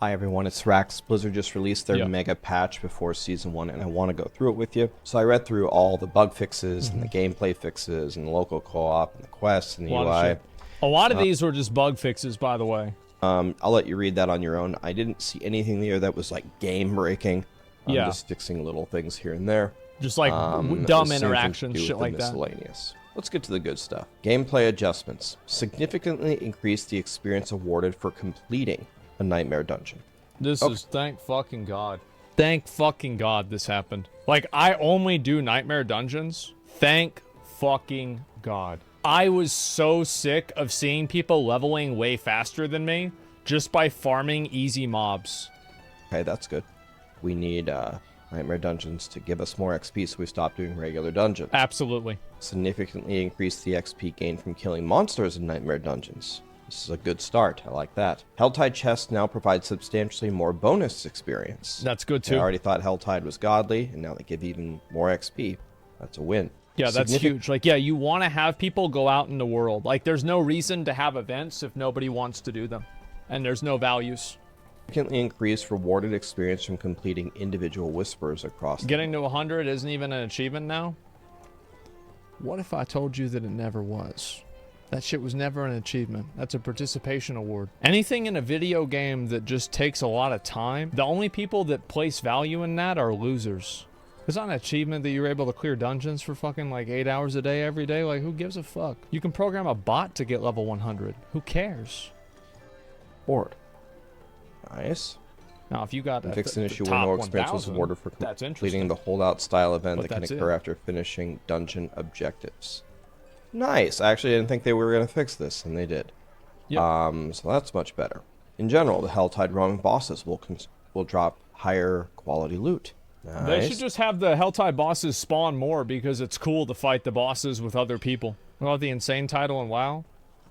Hi everyone, it's Rax. Blizzard just released their Yep. mega patch before Season 1, and I want to go through it with you. So I read through all the bug fixes, and the gameplay fixes, and the local co-op, and the quests, and the UI. A lot of these were just bug fixes, by the way. I'll let you read that on your own. I didn't see anything there that was like game-breaking. Yeah. Just fixing little things here and there. Just like dumb interactions, shit like that. Miscellaneous. Let's get to the good stuff. Gameplay adjustments. Significantly increase the experience awarded for completing a nightmare dungeon. This is thank fucking God. Thank fucking God this happened. Like, I only do nightmare dungeons. Thank fucking God. I was so sick of seeing people leveling way faster than me just by farming easy mobs. Okay, that's good. We need nightmare dungeons to give us more XP, so we stop doing regular dungeons. Absolutely. Significantly increase the XP gained from killing monsters in nightmare dungeons. This is a good start. I like that. Helltide chests now provide substantially more bonus experience. That's good too. I already thought Helltide was godly, and now they give even more XP. That's a win. Yeah, that's huge. Like, yeah, you want to have people go out in the world. Like, there's no reason to have events if nobody wants to do them. And there's no values. Significantly increased rewarded experience from completing individual whispers across. Getting to 100 isn't even an achievement now? What if I told you that it never was? That shit was never an achievement. That's a participation award. Anything in a video game that just takes a lot of time, the only people that place value in that are losers. It's not an achievement that you're able to clear dungeons for fucking like 8 hours a day every day. Like, who gives a fuck? You can program a bot to get level 100. Who cares? Board. Nice. Now, if you got fix an issue where no expense was awarded for completing the holdout style event that can occur after finishing dungeon objectives. Nice. I actually didn't think they were going to fix this, and they did. Yep. So that's much better. In general, the Helltide roaming bosses will drop higher quality loot. Nice. They should just have the Helltide bosses spawn more because it's cool to fight the bosses with other people. What about the insane title in WoW?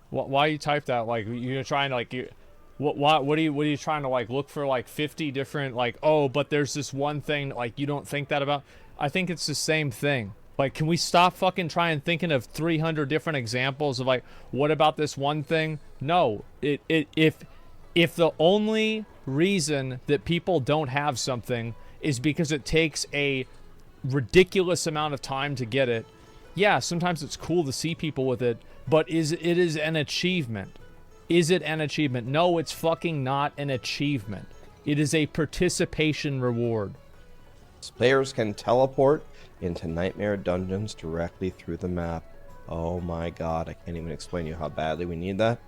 Why you type that? Like, you're trying to like what are you trying to like look for like 50 different like, oh, but there's this one thing like you don't think that about? I think it's the same thing. Like, can we stop fucking trying thinking of 300 different examples of like, what about this one thing? No, if the only reason that people don't have something is because it takes a ridiculous amount of time to get it, yeah, sometimes it's cool to see people with it, but it is an achievement. Is it an achievement? No, it's fucking not an achievement. It is a participation reward. Players can teleport into nightmare dungeons directly through the map. Oh my god, I can't even explain to you how badly we need that.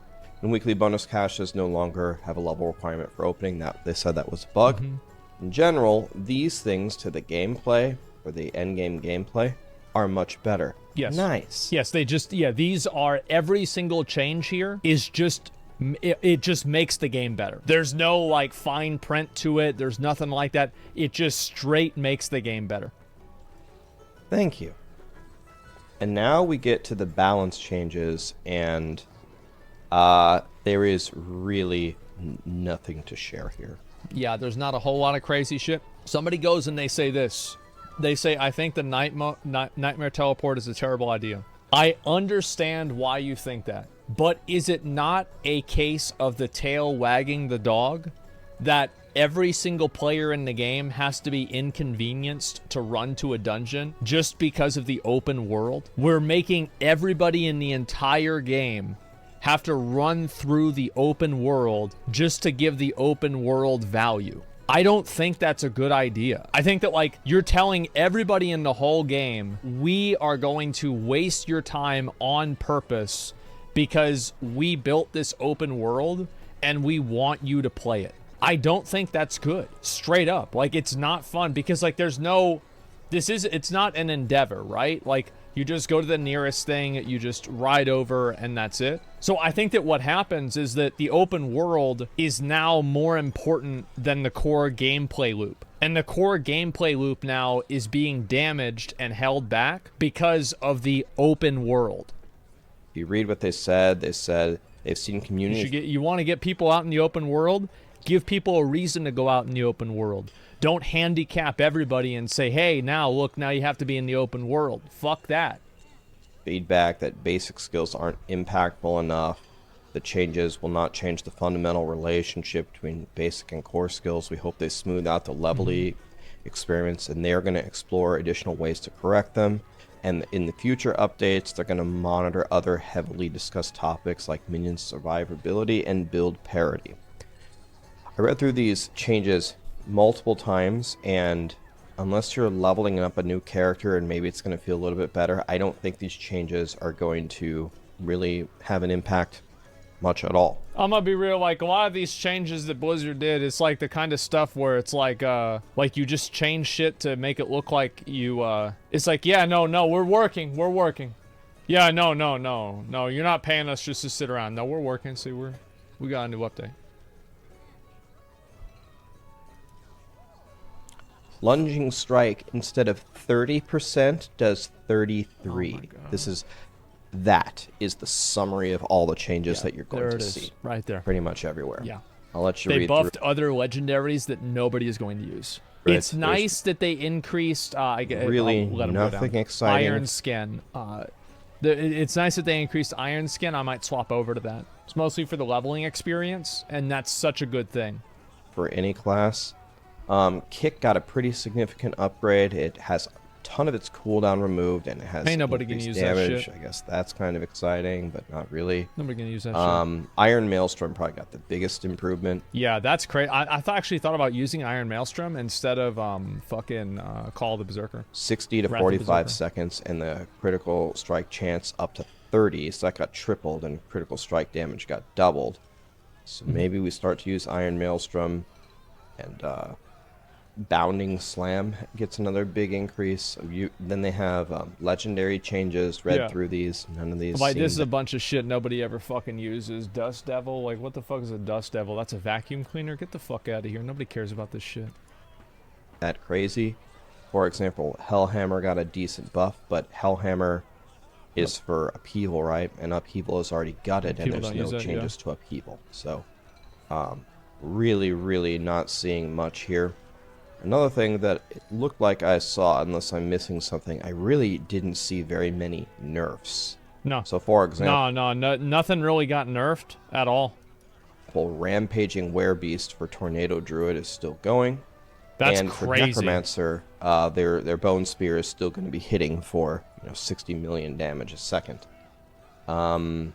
And weekly bonus caches no longer have a level requirement for opening. That they said that was a bug. In general, these things to the gameplay, or the endgame gameplay, are much better. Yes. Nice. Yes, they just, yeah, these are, every single change here is just, it just makes the game better. There's no, like, fine print to it. There's nothing like that. It just straight makes the game better. Thank you. And now we get to the balance changes, and there is really nothing to share here. Yeah, there's not a whole lot of crazy shit. Somebody goes and they say this. They say, I think the Nightmare Teleport is a terrible idea. I understand why you think that. But is it not a case of the tail wagging the dog? That every single player in the game has to be inconvenienced to run to a dungeon just because of the open world? We're making everybody in the entire game have to run through the open world just to give the open world value. I don't think that's a good idea. I think that, like, you're telling everybody in the whole game, we are going to waste your time on purpose because we built this open world and we want you to play it. I don't think that's good. Straight up. Like, it's not fun because, like, there's no... It's not an endeavor, right? Like, you just go to the nearest thing, you just ride over, and that's it. So I think that what happens is that the open world is now more important than the core gameplay loop. And the core gameplay loop now is being damaged and held back because of the open world. If you read what they said they've seen community... You want to get people out in the open world? Give people a reason to go out in the open world. Don't handicap everybody and say, hey, now you have to be in the open world. Fuck that. Feedback that basic skills aren't impactful enough. The changes will not change the fundamental relationship between basic and core skills. We hope they smooth out the leveling experiments, and they are going to explore additional ways to correct them. And in the future updates, they're going to monitor other heavily discussed topics like minion survivability and build parity. I read through these changes multiple times, and unless you're leveling up a new character and maybe it's going to feel a little bit better, I don't think these changes are going to really have an impact much at all. I'm gonna be real, like a lot of these changes that Blizzard did, it's like the kind of stuff where it's like you just change shit to make it look like you it's like, yeah, no, we're working. Yeah, no, you're not paying us just to sit around. No, we're working. See, we got a new update. Lunging strike, instead of 30%, does 33. That is the summary of all the changes that you're going to see. Right there. Pretty much everywhere. Yeah. I'll let you read They through. buffed other legendaries that nobody is going to use. Right, It's nice that they increased really I'll let 'em go nothing down. exciting. Iron Skin. It's nice that they increased Iron Skin. I might swap over to that. It's mostly for the leveling experience, and that's such a good thing. For any class. Kick got a pretty significant upgrade. It has a ton of its cooldown removed, and it has Ain't nobody gonna increased use that damage. shit. I guess that's kind of exciting, but not really. Nobody gonna use that shit. Iron Maelstrom probably got the biggest improvement. Yeah, that's crazy. I actually thought about using Iron Maelstrom instead of Call of the Berserker. 60 to Wrath of 45 Berserker. seconds, and the critical strike chance up to 30. So that got tripled, and critical strike damage got doubled. So maybe we start to use Iron Maelstrom, and Bounding Slam gets another big increase. Then they have legendary changes. Read through these. None of these. Like, this is a bunch of shit nobody ever fucking uses. Dust Devil? Like, what the fuck is a Dust Devil? That's a vacuum cleaner? Get the fuck out of here. Nobody cares about this shit. that crazy. For example, Hellhammer got a decent buff, but Hellhammer is for upheaval, right? And upheaval is already gutted, and People there's don't no use it, changes to upheaval. So, really not seeing much here. Another thing that it looked like I saw, unless I'm missing something, I really didn't see very many nerfs. No. So, for example, No, nothing really got nerfed at all. Rampaging Werebeast for Tornado Druid is still going. That's and crazy. for Necromancer, their Bone Spear is still going to be hitting for 60 million damage a second. Or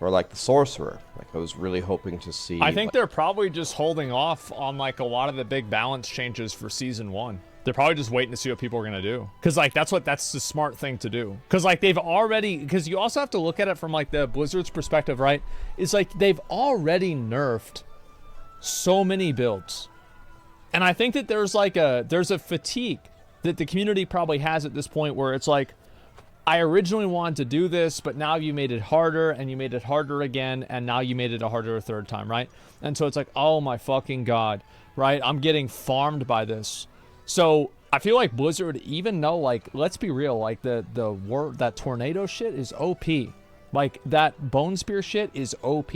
like the Sorcerer, like I was really hoping to see. I think they're probably just holding off on like a lot of the big balance changes for season 1. They're probably just waiting to see what people are gonna do, because like that's the smart thing to do. Because like because you also have to look at it from like the Blizzard's perspective, right? It's like they've already nerfed so many builds, and I think that there's a fatigue that the community probably has at this point, where it's like, I originally wanted to do this, but now you made it harder, and you made it harder again, and now you made it harder a third time, right? And so it's like, oh my fucking god, right? I'm getting farmed by this. So I feel like Blizzard, even though, like, let's be real, like that tornado shit is OP. Like that Bone Spear shit is OP.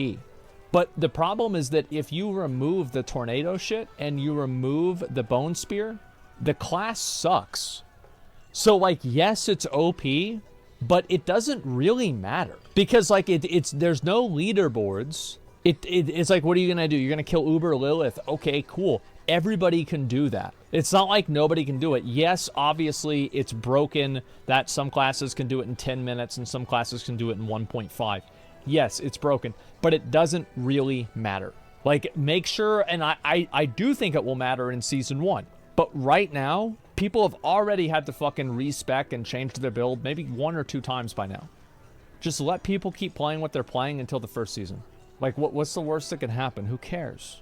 But the problem is that if you remove the tornado shit and you remove the Bone Spear, the class sucks. So, like, yes, it's OP, but it doesn't really matter. Because, like, there's no leaderboards. It's like, what are you going to do? You're going to kill Uber Lilith. Okay, cool. Everybody can do that. It's not like nobody can do it. Yes, obviously, it's broken that some classes can do it in 10 minutes and some classes can do it in 1.5. Yes, it's broken, but it doesn't really matter. Like, make sure, and I do think it will matter in Season 1. But right now, people have already had to fucking respec and change their build maybe 1 or 2 times by now. Just let people keep playing what they're playing until the first season. Like, what's the worst that can happen? Who cares?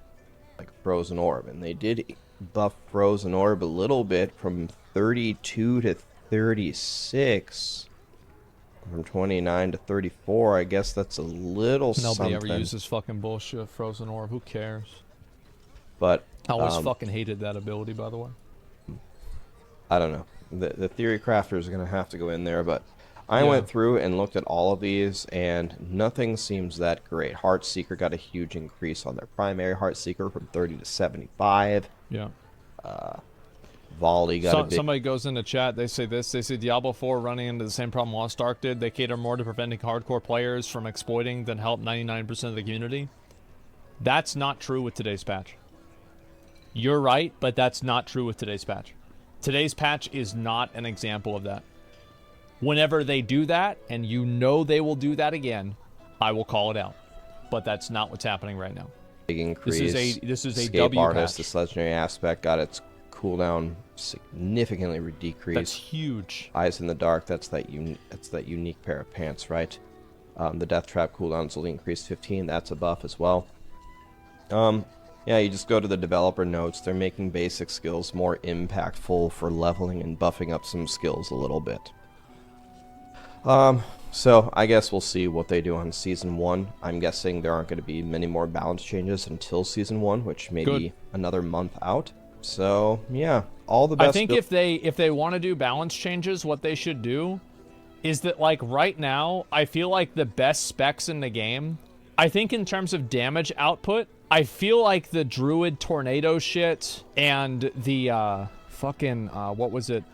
Like Frozen Orb, and they did buff Frozen Orb a little bit from 32 to 36. From 29 to 34, I guess that's a little something. Nobody ever uses fucking bullshit Frozen Orb. Who cares? But I always fucking hated that ability, by the way. I don't know. The theory crafters are going to have to go in there, but I went through and looked at all of these, and nothing seems that great. Heartseeker got a huge increase on their primary Heartseeker from 30 to 75. Yeah. Volley got a big... Somebody goes into chat, they say this, they say Diablo 4 running into the same problem Lost Ark did. They cater more to preventing hardcore players from exploiting than help 99% of the community. That's not true with today's patch. You're right, but that's not true with today's patch. Today's patch is not an example of that. Whenever they do that, and you know they will do that again, I will call it out. But that's not what's happening right now. Big increase. This is a Escape W Artist, patch. this legendary aspect, got its cooldown significantly decreased. That's huge. Eyes in the Dark, that's that unique pair of pants, right? The Death Trap cooldown's only increased 15. That's a buff as well. Yeah, you just go to the developer notes. They're making basic skills more impactful for leveling and buffing up some skills a little bit. So I guess we'll see what they do on Season 1. I'm guessing there aren't going to be many more balance changes until Season 1, which may be another month out. So, yeah, all the best. I think if they want to do balance changes, what they should do is that, like, right now, I feel like the best specs in the game, I think in terms of damage output, I feel like the Druid Tornado shit and the, what was it?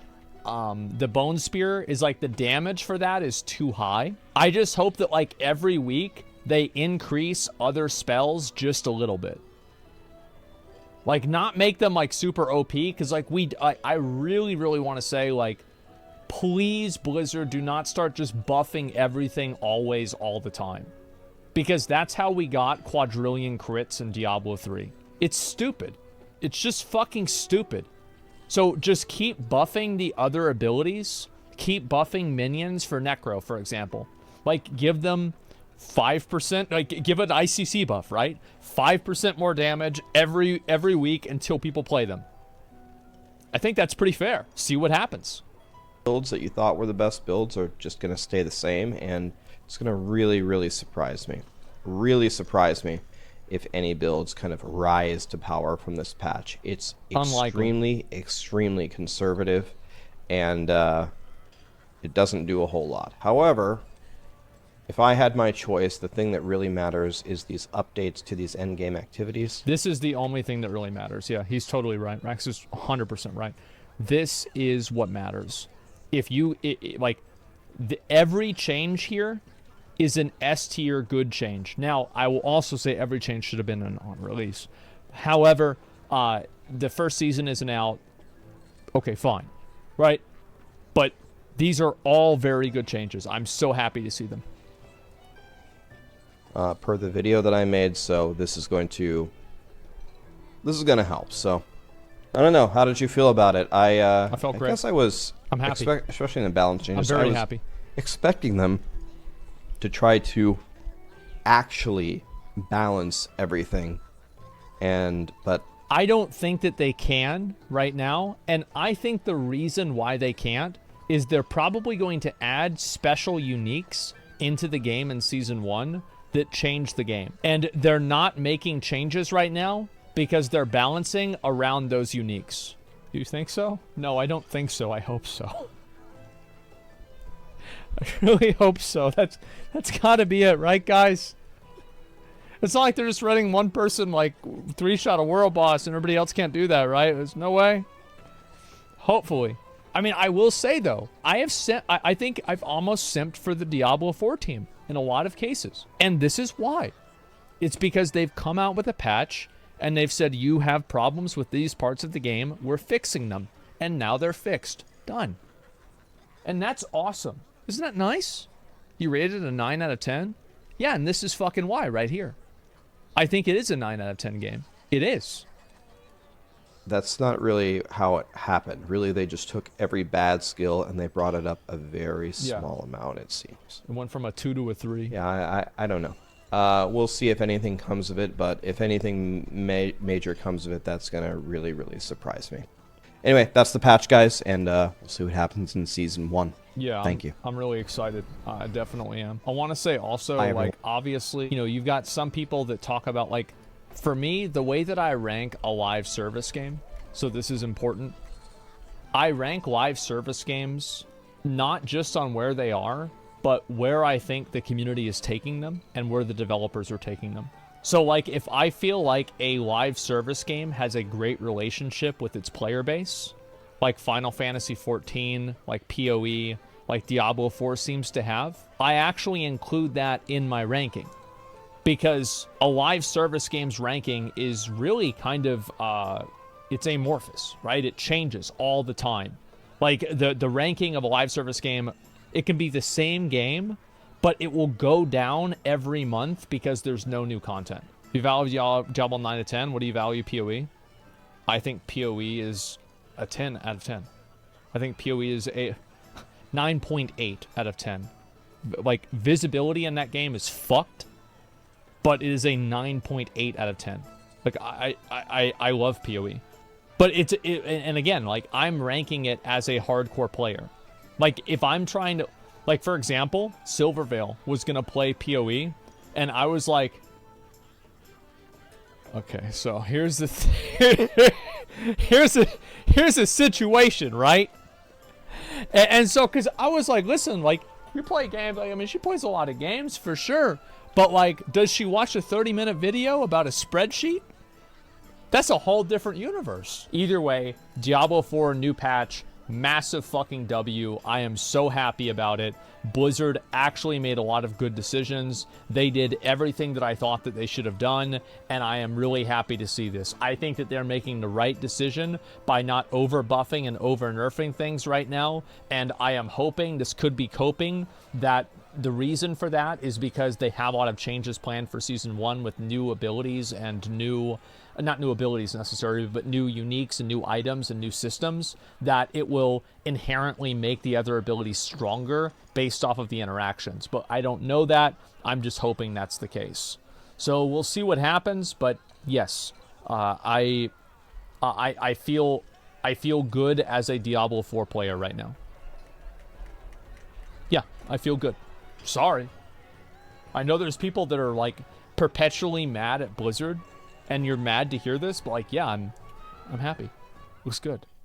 The Bone Spear is, like, the damage for that is too high. I just hope that, like, every week they increase other spells just a little bit. Like, not make them, like, super OP, because, like, I really, really want to say, like, please, Blizzard, do not start just buffing everything always, all the time. Because that's how we got quadrillion crits in Diablo 3. It's stupid. It's just fucking stupid. So just keep buffing the other abilities. Keep buffing minions for Necro, for example. Like, give them 5%, like, give an ICC buff, right? 5% more damage every week until people play them. I think that's pretty fair. See what happens. Builds that you thought were the best builds are just going to stay the same, and it's going to really, really surprise me. Really surprise me if any builds kind of rise to power from this patch. It's extremely, extremely conservative, and it doesn't do a whole lot. However, if I had my choice, the thing that really matters is these updates to these endgame activities. This is the only thing that really matters. Yeah, he's totally right. Max is 100% right. This is what matters. If you, every change here is an S tier good change. Now, I will also say every change should have been on release. However, the first season isn't out. Okay, fine. Right? But these are all very good changes. I'm so happy to see them. Per the video that I made, so this is going to help. So I don't know. How did you feel about it? I felt great. I guess I was. I'm happy, especially in the balance changes. I'm very happy. Expecting them to try to actually balance everything, but I don't think that they can right now, and I think the reason why they can't is they're probably going to add special uniques into the game in Season 1 that change the game. And they're not making changes right now because they're balancing around those uniques. Do you think so? No, I don't think so. I hope so. I really hope so. That's gotta be it, right, guys? It's not like they're just letting one person, like, 3-shot a world boss and everybody else can't do that, right? There's no way. Hopefully. I mean, I will say, though, I think I've almost simped for the Diablo 4 team in a lot of cases. And this is why. It's because they've come out with a patch and they've said, you have problems with these parts of the game, we're fixing them. And now they're fixed. Done. And that's awesome. Isn't that nice? You rated a 9 out of 10? Yeah, and this is fucking why right here. I think it is a 9 out of 10 game. It is. That's not really how it happened. Really, they just took every bad skill and they brought it up a very small amount, it seems. It went from a 2 to a 3. Yeah, I don't know. We'll see if anything comes of it, but if anything major comes of it, that's going to really, really surprise me. Anyway, that's the patch, guys, and we'll see what happens in Season 1. Yeah, Thank you. I'm really excited. I definitely am. I want to say also, like, obviously, you know, you've got some people that talk about, like, for me, the way that I rank a live service game, so this is important, I rank live service games not just on where they are, but where I think the community is taking them and where the developers are taking them. So, like, if I feel like a live service game has a great relationship with its player base, like Final Fantasy 14, like PoE, like Diablo 4 seems to have, I actually include that in my ranking. Because a live service game's ranking is really kind of, it's amorphous, right? It changes all the time. Like, the ranking of a live service game, it can be the same game, but it will go down every month because there's no new content. If you value Diablo 9 out of 10, what do you value PoE? I think PoE is a 10 out of 10. I think PoE is a 9.8 out of 10. Like, visibility in that game is fucked, but it is a 9.8 out of 10. Like, I love PoE. But and again, like, I'm ranking it as a hardcore player. Like, if I'm trying to, like, for example, Silvervale was going to play PoE, and I was like, okay, so here's the here's a situation, right? And so, because I was like, listen, like, you play games, like, I mean, she plays a lot of games for sure, but, like, does she watch a 30-minute video about a spreadsheet? That's a whole different universe. Either way, Diablo 4 new patch, massive fucking W. I am so happy about it. Blizzard actually made a lot of good decisions. They did everything that I thought that they should have done, and I am really happy to see this. I think that they're making the right decision by not over buffing and over nerfing things right now, and I am hoping this could be coping. That the reason for that is because they have a lot of changes planned for Season 1 with new abilities and not new abilities necessarily, but new uniques and new items and new systems, that it will inherently make the other abilities stronger based off of the interactions. But I don't know that. I'm just hoping that's the case. So we'll see what happens. But yes, I feel good as a Diablo 4 player right now. Yeah, I feel good. Sorry. I know there's people that are, like, perpetually mad at Blizzard, and you're mad to hear this, but, like, yeah, I'm happy. Looks good.